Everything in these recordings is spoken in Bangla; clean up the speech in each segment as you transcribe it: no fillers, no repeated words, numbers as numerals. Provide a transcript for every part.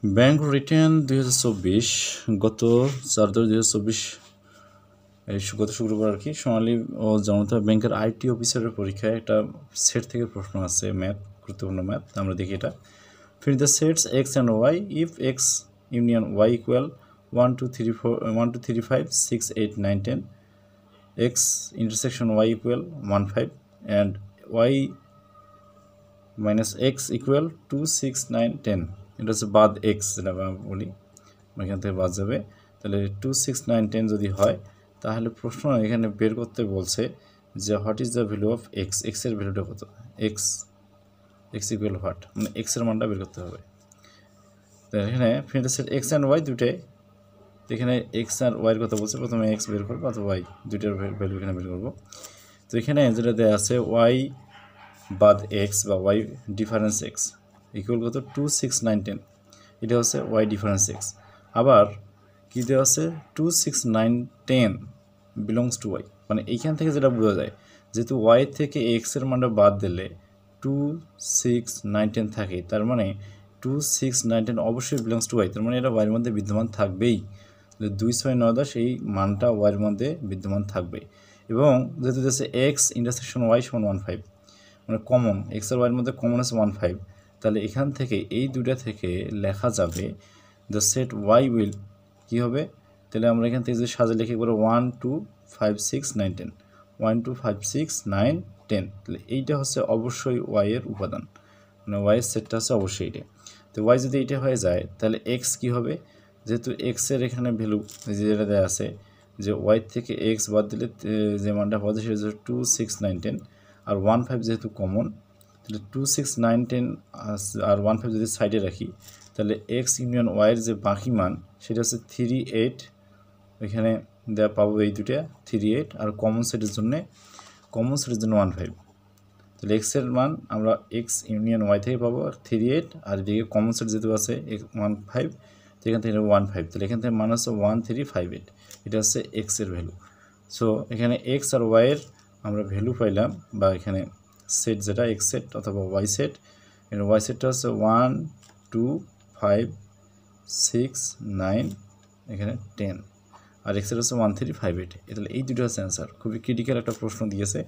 ব্যাংক রিটার্ন 2024 গত 4/10/2024 গত শুক্রবার আর কি সোনালী ও জনতা ব্যাংকের আইটি অফিসারের পরীক্ষায় একটা সেট থেকে প্রশ্ন আছে, ম্যাথ, গুরুত্বপূর্ণ ম্যাথ। আমরা দেখি এটা। Fill the sets x and y if x union y equal 1 2 3 4 1 2 3 5 6 8 9 10 x intersection y equal 1 5 and y minus x equal 2 6 9 10। এটা হচ্ছে বাদ এক্স, যেটা আমরা বলি, এখান থেকে বাদ যাবে। তাহলে 2 6 9 10 যদি হয়, তাহলে প্রশ্ন এখানে বের করতে বলছে যে what is the value of x, এক্সের ভ্যালুটা কত, এক্স ইকুয়াল হোয়াট, মানে এক্সের মানটা বের করতে হবে। তো এখানে field set x and y দুটাই, এখানে এক্স আর ওয়াইয়ের কথা বলছে, প্রথমে এক্স বের করবো অথবা ওয়াই, দুইটার ভ্যালু এখানে বের করবো। তো এখানে যেটা দেওয়া আছে ওয়াই বাদ এক্স বা ওয়াই ডিফারেন্স এক্স ইকুয়াল কত 2 6 9 10, এটা হচ্ছে ওয়াই ডিফারেন্স এক্স। আবার কী দেওয়া আছে 2 6 9 10 বিলংস টু ওয়াই, মানে এইখান থেকে যেটা বোঝা যায় যেহেতু ওয়াই থেকে এক্সের মানটা বাদ দিলে 2 6 9 10 থাকে, তার মানে 2 6 9 10 অবশ্যই বিলংস টু ওয়াই, তার মানে এটা ওয়াইয়ের মধ্যে বিদ্যমান থাকবেই। 2 6 9 10 এই মানটা ওয়াইয়ের মধ্যে বিদ্যমান থাকবে। এবং যেহেতু দিয়েছে এক্স ইন্টারসেকশন ওয়াই সমান 1 5, মানে কমন এক্স আর ওয়াইয়ের মধ্যে কমন আছে 1 5, তাহলে এখান থেকে এই দুইটা থেকে লেখা যাবে দ্য সেট ওয়াই উইল কী হবে। তাহলে আমরা এখান থেকে যদি সাজে লিখে করে 1 2 5 6 9 10 1 2 5 6 9 10, তাহলে এইটা হচ্ছে অবশ্যই ওয়াইয়ের উপাদান, মানে ওয়াইয়ের সেটটা হচ্ছে অবশ্যই এটা। তো ওয়াই যদি এইটা হয়ে যায় তাহলে এক্স কী হবে, যেহেতু এক্সের এখানে ভ্যালু যেটা দেওয়া আছে যে ওয়াই থেকে এক্স বাদ দিলে যে মানটা পাওয়া যায় সেটা হচ্ছে 2 6 9 10, আর 1 5 যেহেতু কমন, তাহলে 2 6 9 10 আর 1 5 যদি সাইডে রাখি, তাহলে এক্স ইউনিয়ন ওয়াইয়ের যে বাকি মান সেটা হচ্ছে 3 8, এখানে দেওয়া পাবো এই দুটা 3 8, আর কমন সেটের জন্য 1 5। তাহলে এক্সের মান আমরা এক্স ইউনিয়ন ওয়াই থেকে পাবো আর 3 8, আর এদিকে কমন সেট যেহেতু আছে 1 5, তো এখান থেকে 1 5, তাহলে এখান থেকে মান হচ্ছে 1 3 5 8, এটা হচ্ছে এক্সের ভ্যালু। সো এখানে এক্স আর ওয়াইয়ের আমরা ভ্যালু পাইলাম, বা এখানে সেট যেটা এক্স সেট অথবা ওয়াই সেট, এখানে ওয়াই সেটটা হচ্ছে 1 2 5 6 9 এখানে 10, আর এক্স সেট হচ্ছে 1 3 5 8। তাহলে এই দুটো হচ্ছে অ্যান্সার। খুবই ক্রিটিক্যাল একটা প্রশ্ন দিয়েছে।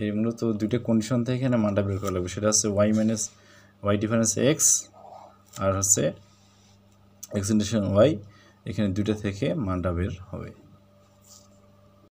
এই মূলত দুটো কন্ডিশন থেকে এখানে মানটা বের করা লাগবে, সেটা হচ্ছে y minus y difference x আর হচ্ছে এক্স ইন্টারসেকশন ওয়াই, এখানে দুটো থেকে মানটা বের হবে।